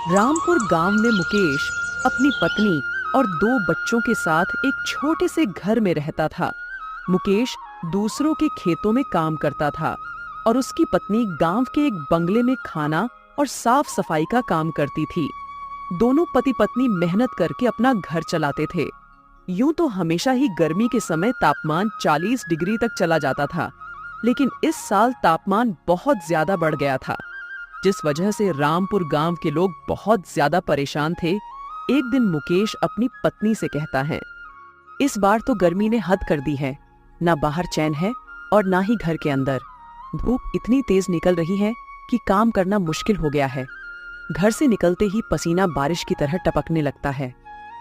रामपुर गांव में मुकेश अपनी पत्नी और 2 बच्चों के साथ एक छोटे से घर में रहता था। मुकेश दूसरों के खेतों में काम करता था और उसकी पत्नी गांव के एक बंगले में खाना और साफ सफाई का काम करती थी। दोनों पति पत्नी मेहनत करके अपना घर चलाते थे। यूं तो हमेशा ही गर्मी के समय तापमान 40 डिग्री तक चला जाता था, लेकिन इस साल तापमान बहुत ज्यादा बढ़ गया था, जिस वजह से रामपुर गांव के लोग बहुत ज्यादा परेशान थे। एक दिन मुकेश अपनी पत्नी से कहता है, इस बार तो गर्मी ने हद कर दी है, ना बाहर चैन है और ना ही घर के अंदर। धूप इतनी तेज निकल रही है कि काम करना मुश्किल हो गया है। घर से निकलते ही पसीना बारिश की तरह टपकने लगता है।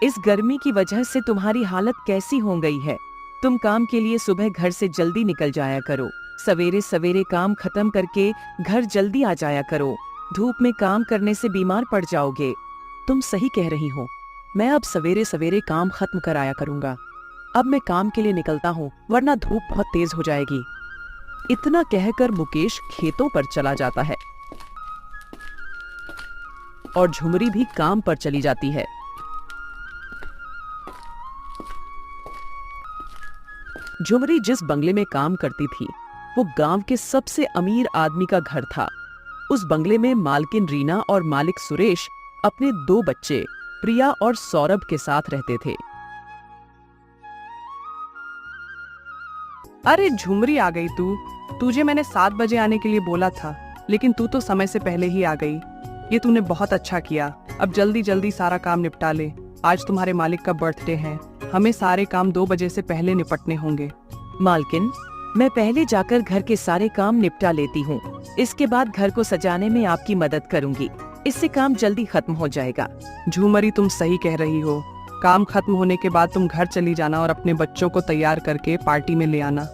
इस गर्मी की वजह से तुम्हारी हालत कैसी हो गई है। तुम काम के लिए सुबह घर से जल्दी निकल जाया करो, सवेरे सवेरे काम खत्म करके घर जल्दी आ जाया करो। धूप में काम करने से बीमार पड़ जाओगे। तुम सही कह रही हो, मैं अब सवेरे सवेरे काम खत्म कराया करूंगा। अब मैं काम के लिए निकलता हूँ, वरना धूप बहुत तेज हो जाएगी। इतना कहकर मुकेश खेतों पर चला जाता है और झुमरी भी काम पर चली जाती है। झुमरी जिस बंगले में काम करती थी, वो गांव के सबसे अमीर आदमी का घर था। उस बंगले में मालकिन रीना और मालिक सुरेश अपने 2 बच्चे प्रिया और सौरभ के साथ रहते थे। अरे झुमरी, आ गई तू। तुझे मैंने 7 बजे आने के लिए बोला था, लेकिन तू तो समय से पहले ही आ गई। ये तूने बहुत अच्छा किया। अब जल्दी जल्दी सारा काम निपटा ले। आज तुम्हारे मालिक का बर्थडे है, हमें सारे काम 2 बजे से पहले निपटने होंगे। मालकिन, मैं पहले जाकर घर के सारे काम निपटा लेती हूँ। इसके बाद घर को सजाने में आपकी मदद करूंगी। इससे काम जल्दी खत्म हो जाएगा। झूमरी, तुम सही कह रही हो। काम खत्म होने के बाद तुम घर चली जाना और अपने बच्चों को तैयार करके पार्टी में ले आना।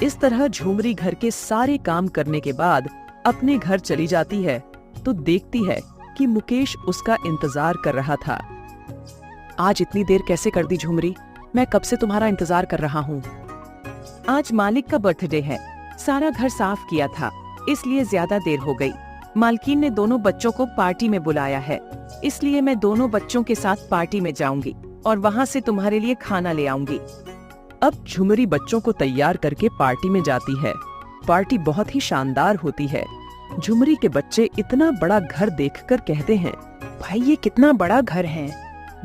इस तरह झूमरी घर के सारे काम करने के बाद अपने घर चली जाती है तो देखती है कि मुकेश उसका इंतजार कर रहा था। आज इतनी देर कैसे कर दी झूमरी? मैं कब से तुम्हारा इंतजार कर रहा हूँ। आज मालिक का बर्थडे है, सारा घर साफ किया था, इसलिए ज्यादा देर हो गई। मालकिन ने दोनों बच्चों को पार्टी में बुलाया है, इसलिए मैं दोनों बच्चों के साथ पार्टी में जाऊंगी और वहाँ से तुम्हारे लिए खाना ले आऊंगी। अब झुमरी बच्चों को तैयार करके पार्टी में जाती है। पार्टी बहुत ही शानदार होती है। झुमरी के बच्चे इतना बड़ा घर देखकर कहते हैं, भाई ये कितना बड़ा घर है,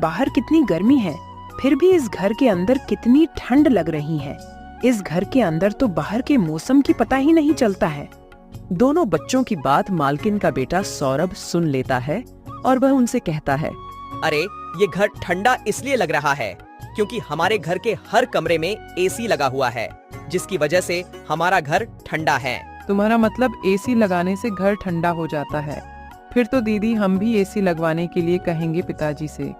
बाहर कितनी गर्मी है, फिर भी इस घर के अंदर कितनी ठंड लग रही है। इस घर के अंदर तो बाहर के मौसम की पता ही नहीं चलता है। दोनों बच्चों की बात मालकिन का बेटा सौरभ सुन लेता है और वह उनसे कहता है, अरे ये घर ठंडा इसलिए लग रहा है क्योंकि हमारे घर के हर कमरे में एसी लगा हुआ है, जिसकी वजह से हमारा घर ठंडा है। तुम्हारा मतलब एसी लगाने से घर ठंडा हो जाता है? फिर तो दीदी, हम भी एसी लगवाने के लिए कहेंगे पिताजी से,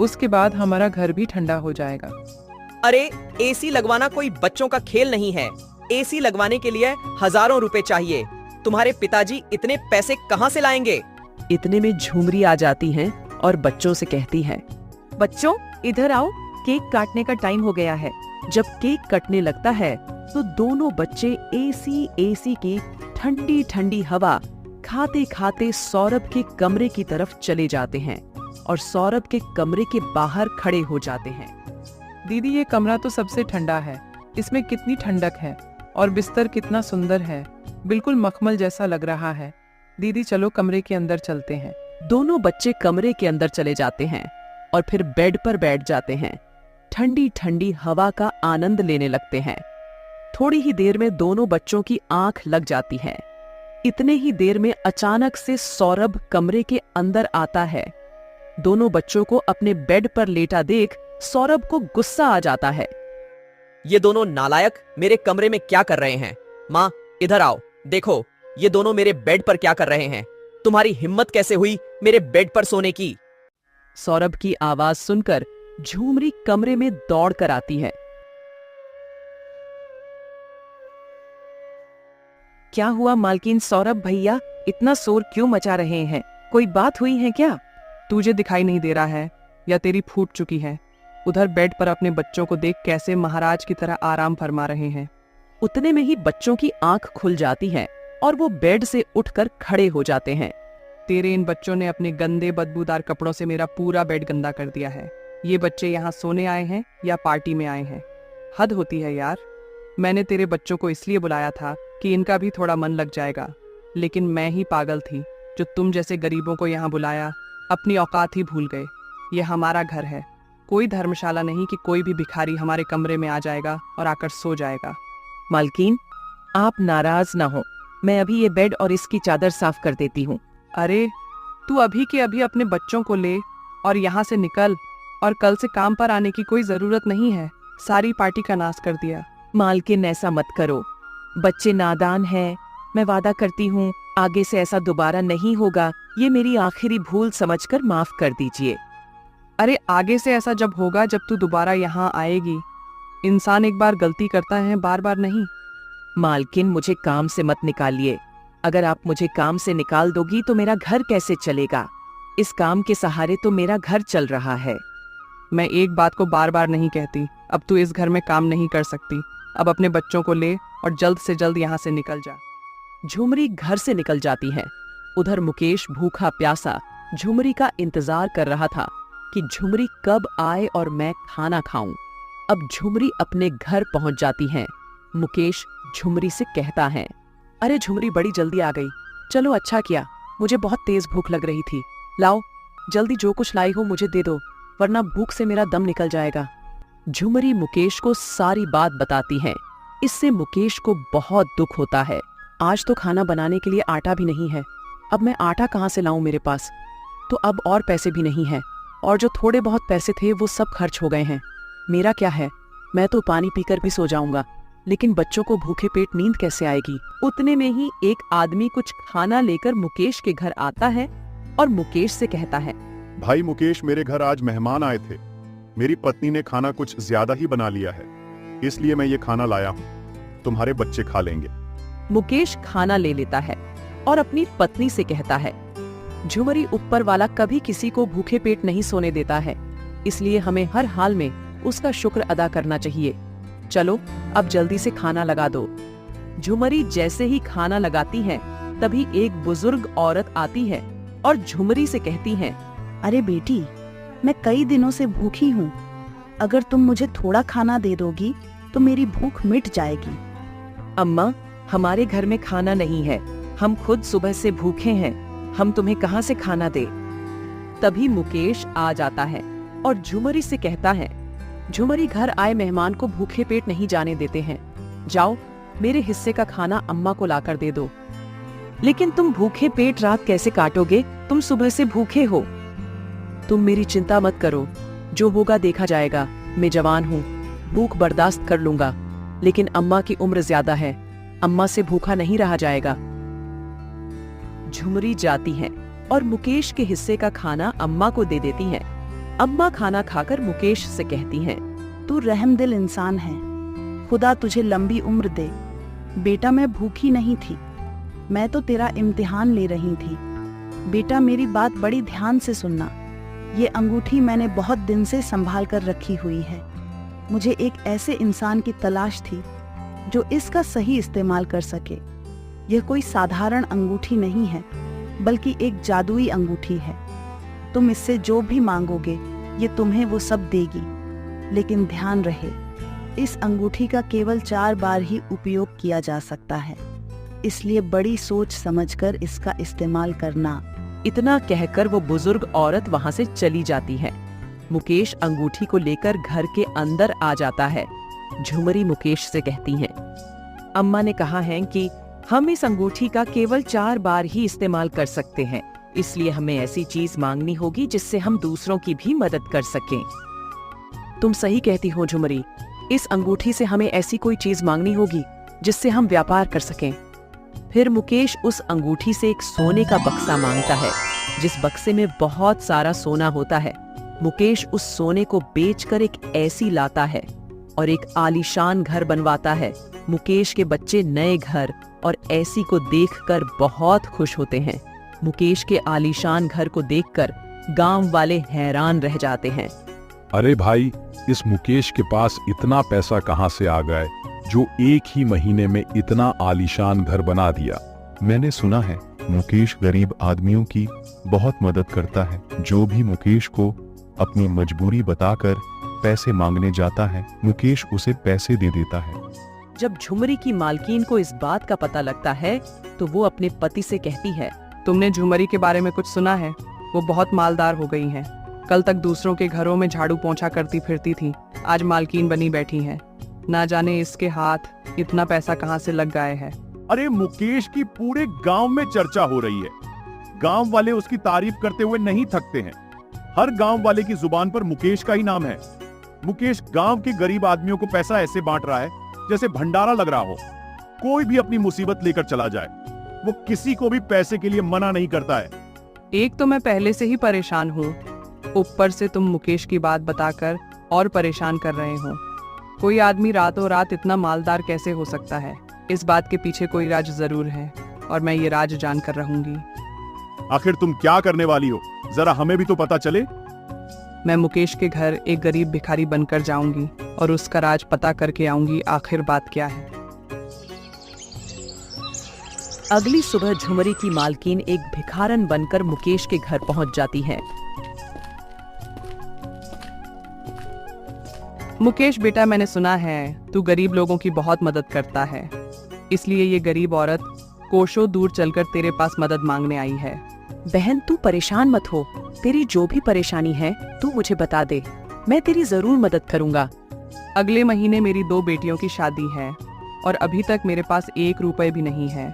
उसके बाद हमारा घर भी ठंडा हो जाएगा। अरे एसी लगवाना कोई बच्चों का खेल नहीं है। एसी लगवाने के लिए हजारों रुपए चाहिए। तुम्हारे पिताजी इतने पैसे कहाँ से लाएंगे? इतने में झुमरी आ जाती हैं और बच्चों से कहती है, बच्चों इधर आओ, केक काटने का टाइम हो गया है। जब केक कटने लगता है तो दोनों बच्चे एसी की ठंडी ठंडी हवा खाते खाते सौरभ के कमरे की तरफ चले जाते हैं और सौरभ के कमरे के बाहर खड़े हो जाते हैं। दीदी, ये कमरा तो सबसे ठंडा है, इसमें कितनी ठंडक है और बिस्तर कितना सुंदर है, बिल्कुल मखमल जैसा लग रहा है। दीदी चलो कमरे के अंदर चलते हैं। दोनों बच्चे कमरे के अंदर चले जाते हैं और फिर बेड पर बैठ जाते हैं। ठंडी ठंडी हवा का आनंद लेने लगते हैं। थोड़ी ही देर में दोनों बच्चों की आंख लग जाती है। इतने ही देर में अचानक से सौरभ कमरे के अंदर आता है। दोनों बच्चों को अपने बेड पर लेटा देख सौरभ को गुस्सा आ जाता है। ये दोनों नालायक मेरे कमरे में क्या कर रहे हैं? माँ इधर आओ, देखो ये दोनों मेरे बेड पर क्या कर रहे हैं। तुम्हारी हिम्मत कैसे हुई मेरे बेड पर सोने की? सौरभ की आवाज सुनकर झूमरी कमरे में दौड़ कर आती है। क्या हुआ मालकिन? सौरभ भैया इतना शोर क्यों मचा रहे हैं? कोई बात हुई है क्या? तुझे दिखाई नहीं दे रहा है या तेरी फूट चुकी है? उधर बेड पर अपने बच्चों को देख कैसे महाराज की तरह आराम फरमा रहे हैं। उतने में ही बच्चों की आंख खुल जाती है और वो बेड से उठकर खड़े हो जाते हैं। तेरे इन बच्चों ने अपने गंदे बदबूदार कपड़ों से मेरा पूरा बेड गंदा कर दिया है। ये बच्चे यहाँ सोने आए हैं या पार्टी में आए हैं? हद होती है यार। मैंने तेरे बच्चों को इसलिए बुलाया था कि इनका भी थोड़ा मन लग जाएगा, लेकिन मैं ही पागल थी जो तुम जैसे गरीबों को यहाँ बुलाया। अपनी औकात ही भूल गए। ये हमारा घर है, कोई धर्मशाला नहीं कि कोई भी भिखारी हमारे कमरे में आ जाएगा और आकर सो जाएगा। मालकिन, आप नाराज ना हो, मैं अभी ये बेड और इसकी चादर साफ कर देती हूँ। अरे तू अभी के अभी अपने बच्चों को ले और यहाँ से निकल, और कल से काम पर आने की कोई जरूरत नहीं है। सारी पार्टी का नाश कर दिया। मालकिन, ऐसा मत करो, बच्चे नादान हैं। मैं वादा करती हूँ आगे से ऐसा दोबारा नहीं होगा। ये मेरी आखिरी भूल समझकर माफ कर दीजिए। अरे आगे से ऐसा जब होगा जब तू दोबारा यहाँ आएगी। इंसान एक बार गलती करता है, बार बार नहीं। मालकिन, मुझे काम से मत निकालिए। अगर आप मुझे काम से निकाल दोगी तो मेरा घर कैसे चलेगा? इस काम के सहारे तो मेरा घर चल रहा है। मैं एक बात को बार बार नहीं कहती। अब तू इस घर में काम नहीं कर सकती। अब अपने बच्चों को ले और जल्द से जल्द यहाँ से निकल जा। झुमरी घर से निकल जाती है। उधर मुकेश भूखा प्यासा झुमरी का इंतजार कर रहा था कि झुमरी कब आए और मैं खाना खाऊं। अब झुमरी अपने घर पहुंच जाती है। मुकेश झुमरी से कहता है, अरे झुमरी, बड़ी जल्दी आ गई। चलो, अच्छा किया। मुझे बहुत तेज भूख लग रही थी। लाओ, जल्दी जो कुछ लाई हो मुझे दे दो, वरना भूख से मेरा दम निकल जाएगा। झुमरी मुकेश को सारी बात बताती है। इससे मुकेश को बहुत दुख होता है। आज तो खाना बनाने के लिए आटा भी नहीं है। अब मैं आटा कहाँ से लाऊं? मेरे पास तो अब और पैसे भी नहीं हैं, और जो थोड़े बहुत पैसे थे वो सब खर्च हो गए हैं। मेरा क्या है, मैं तो पानी पीकर भी सो जाऊंगा, लेकिन बच्चों को भूखे पेट नींद कैसे आएगी? उतने में ही एक आदमी कुछ खाना लेकर मुकेश के घर आता है और मुकेश से कहता है, भाई मुकेश, मेरे घर आज मेहमान आए थे। मेरी पत्नी ने खाना कुछ ज्यादा ही बना लिया है, इसलिए मैं ये खाना लाया हूँ। तुम्हारे बच्चे खा लेंगे। मुकेश खाना ले लेता है और अपनी पत्नी से कहता है, झुमरी, ऊपर वाला कभी किसी को भूखे पेट नहीं सोने देता है, इसलिए हमें हर हाल में उसका शुक्र अदा करना चाहिए। चलो, अब जल्दी से खाना लगा दो। झुमरी जैसे ही खाना लगाती है तभी एक बुजुर्ग औरत आती है और झुमरी से कहती है, अरे बेटी, मैं कई दिनों से भूखी हूँ। अगर तुम मुझे थोड़ा खाना दे दोगी तो मेरी भूख मिट जाएगी। अम्मा, हमारे घर में खाना नहीं है, हम खुद सुबह से भूखे हैं, हम तुम्हें कहाँ से खाना दे? तभी मुकेश आ जाता है और झुमरी से कहता है, झुमरी, घर आए मेहमान को भूखे पेट नहीं जाने देते हैं। जाओ, मेरे हिस्से का खाना अम्मा को लाकर दे दो। लेकिन तुम भूखे पेट रात कैसे काटोगे? तुम सुबह से भूखे हो। तुम मेरी चिंता मत करो, जो होगा देखा जाएगा। मैं जवान हूँ, भूख बर्दाश्त कर लूंगा, लेकिन अम्मा की उम्र ज्यादा है, अम्मा से भूखा नहीं रहा जाएगा। झुमरी जाती है और मुकेश के हिस्से का खाना अम्मा को दे देती है। अम्मा खाना खाकर मुकेश से कहती हैं, तू रहमदिल इंसान है, खुदा तुझे लंबी उम्र दे। बेटा, मैं भूखी नहीं थी, मैं तो तेरा इम्तिहान ले रही थी। बेटा, मेरी बात बड़ी ध्यान से सुनना। ये अंगूठी मैंने बहुत दिन से संभाल कर रखी हुई है। मुझे एक ऐसे इंसान की तलाश थी जो इसका सही इस्तेमाल कर सके। यह कोई साधारण अंगूठी नहीं है, बल्कि एक जादुई अंगूठी है। तुम इससे जो भी मांगोगे ये तुम्हें वो सब देगी, लेकिन ध्यान रहे, इस अंगूठी का केवल 4 बार ही उपयोग किया जा सकता है, इसलिए बड़ी सोच समझकर इसका इस्तेमाल करना। इतना कहकर वो बुजुर्ग औरत वहां से चली जाती है। मुकेश अंगूठी को लेकर घर के अंदर आ जाता है। झुमरी मुकेश से कहती है, अम्मा ने कहा है कि हम इस अंगूठी का केवल 4 बार ही इस्तेमाल कर सकते हैं, इसलिए हमें ऐसी चीज मांगनी होगी जिससे हम दूसरों की भी मदद कर सकें। तुम सही कहती हो झुमरी, इस अंगूठी से हमें ऐसी कोई चीज मांगनी होगी जिससे हम व्यापार कर सकें। फिर मुकेश उस अंगूठी से एक सोने का बक्सा मांगता है, जिस बक्से में बहुत सारा सोना होता है। मुकेश उस सोने को बेचकर एक ऐसी लाता है और एक आलीशान घर बनवाता है। मुकेश के बच्चे नए घर और ऐसी को देखकर बहुत खुश होते हैं। मुकेश के आलीशान घर को देखकर गांव वाले हैरान रह जाते हैं। अरे भाई, इस मुकेश के पास इतना पैसा कहाँ से आ गया जो एक ही महीने में इतना आलीशान घर बना दिया? मैंने सुना है मुकेश गरीब आदमियों की बहुत मदद करता है। जो भी मुकेश को अपनी मजबूरी बताकर पैसे मांगने जाता है, मुकेश उसे पैसे दे देता है। जब झुमरी की मालकिन को इस बात का पता लगता है तो वो अपने पति से कहती है, तुमने झुमरी के बारे में कुछ सुना है? वो बहुत मालदार हो गई हैं। कल तक दूसरों के घरों में झाड़ू पोंछा करती फिरती थी, आज मालकिन बनी बैठी हैं। ना जाने इसके हाथ इतना पैसा कहाँ से लग गए है। अरे मुकेश की पूरे गांव में चर्चा हो रही है। गांव वाले उसकी तारीफ करते हुए नहीं थकते हैं। हर गांव वाले की जुबान पर मुकेश का ही नाम है। मुकेश गांव के गरीब आदमियों को पैसा ऐसे बांट रहा है जैसे भंडारा लग रहा हो। कोई भी अपनी मुसीबत लेकर चला जाए, वो किसी को भी पैसे के लिए मना नहीं करता है। एक तो मैं पहले से ही परेशान हूँ, ऊपर से तुम मुकेश की बात बताकर और परेशान कर रहे हो। कोई आदमी रातों रात इतना मालदार कैसे हो सकता है? इस बात के पीछे कोई राज जरूर है और मैं ये राज जानकर रहूंगी। आखिर तुम क्या करने वाली हो, जरा हमें भी तो पता चले। मैं मुकेश के घर एक गरीब भिखारी बनकर जाऊंगी और उसका राज पता करके आऊंगी आखिर बात क्या है। अगली सुबह झुमरी की मालकिन एक भिखारन बनकर मुकेश के घर पहुंच जाती है। मुकेश बेटा, मैंने सुना है तू गरीब लोगों की बहुत मदद करता है, इसलिए ये गरीब औरत कोसों दूर चलकर तेरे पास मदद मांगने आई है। बहन, तू परेशान मत हो। तेरी जो भी परेशानी है तू मुझे बता दे, मैं तेरी जरूर मदद करूंगा। अगले महीने मेरी 2 बेटियों की शादी है और अभी तक मेरे पास 1 रुपए भी नहीं है।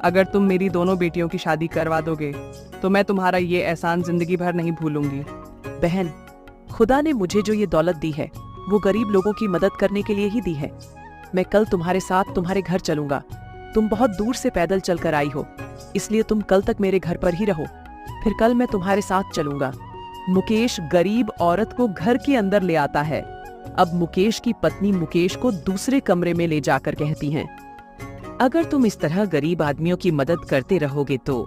अगर तुम मेरी दोनों बेटियों की शादी करवा दोगे तो मैं तुम्हारा ये एहसान जिंदगी भर नहीं भूलूंगी। बहन, खुदा ने मुझे जो ये दौलत दी है वो गरीब लोगों की मदद करने के लिए ही दी है। मैं कल तुम्हारे साथ तुम्हारे घर चलूंगा। तुम बहुत दूर से पैदल चलकर आई हो, इसलिए तुम कल तक मेरे घर पर ही रहो, फिर कल मैं तुम्हारे साथ चलूंगा। मुकेश गरीब औरत को घर के अंदर ले आता है। अब मुकेश की पत्नी मुकेश को दूसरे कमरे में ले जाकर कहती हैं, अगर तुम इस तरह गरीब आदमियों की मदद करते रहोगे तो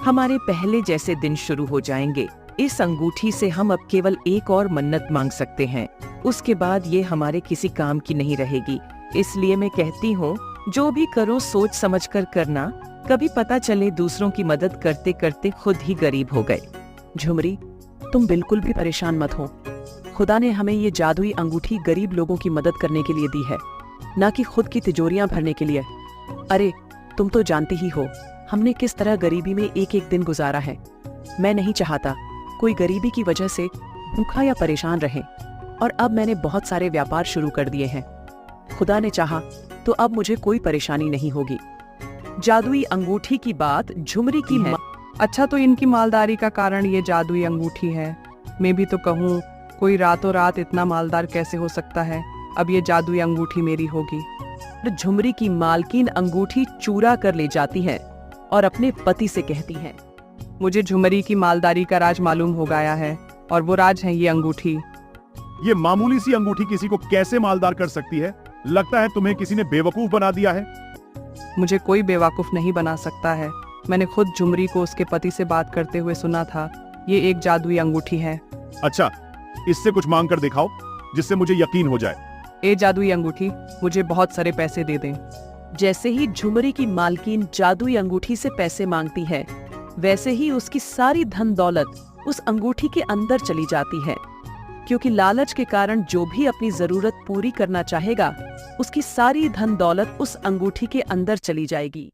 हमारे पहले जैसे दिन शुरू हो जाएंगे। इस अंगूठी से हम अब केवल एक और मन्नत मांग सकते हैं, उसके बाद ये हमारे किसी काम की नहीं रहेगी। इसलिए मैं कहती हूँ, जो भी करो सोच समझकर करना, कभी पता चले दूसरों की मदद करते करते खुद ही गरीब हो गए। झुमरी, तुम बिल्कुल भी परेशान मत हो। खुदा ने हमें ये जादुई अंगूठी गरीब लोगों की मदद करने के लिए दी है, न कि खुद की तिजोरियां भरने के लिए। अरे, तुम तो जानती ही हो हमने किस तरह गरीबी में एक एक दिन गुजारा है। मैं नहीं चाहता कोई गरीबी की वजह से भूखा या परेशान रहे, और अब मैंने बहुत सारे व्यापार शुरू कर दिए हैं। खुदा ने चाहा तो अब मुझे कोई परेशानी नहीं होगी। जादुई अंगूठी की बात झुमरी की है। अच्छा, तो इनकी मालदारी का कारण ये जादुई अंगूठी है। मैं भी तो कहूँ, कोई रातों रात इतना मालदार कैसे हो सकता है? अब ये जादुई अंगूठी मेरी होगी। झुमरी की मालकिन अंगूठी चुरा कर ले जाती है और अपने पति से कहती है, मुझे झुमरी की मालदारी का राज मालूम हो गया है, और वो राज है ये अंगूठी। ये मामूली सी अंगूठी किसी को कैसे मालदार कर सकती है? लगता है तुम्हें किसी ने बेवकूफ बना दिया है। मुझे कोई बेवकूफ नहीं बना सकता है। मैंने खुद झुमरी को उसके पति से बात करते हुए सुना था। ये एक जादुई अंगूठी है। अच्छा, इससे कुछ मांग कर दिखाओ जिससे मुझे यकीन हो जाए। ए जादुई अंगूठी, मुझे बहुत सारे पैसे दे दें। जैसे ही झुमरी की मालकिन जादुई अंगूठी से पैसे मांगती है, वैसे ही उसकी सारी धन दौलत उस अंगूठी के अंदर चली जाती है, क्योंकि लालच के कारण जो भी अपनी जरूरत पूरी करना चाहेगा, उसकी सारी धन दौलत उस अंगूठी के अंदर चली जाएगी।